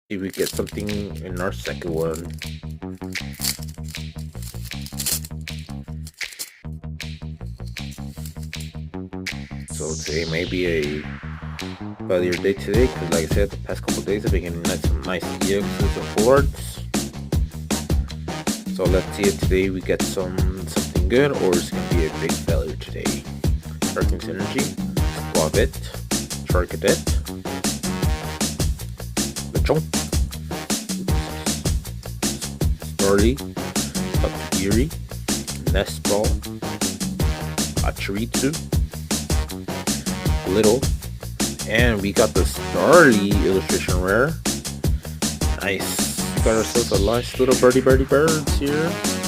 If we get something in our second one. So today may be a failure day today, because like I said, the past couple days I've been getting some nice EXs and boards. So let's see if today we get something good, or it's gonna be a big failure today. Sharking Synergy, Squavit, Sharkadet, Lechonk, Starly, Tapiri, Nestball, Pachirisu, Little, and we got the Starly illustration rare. Nice. Got ourselves a nice little birds here.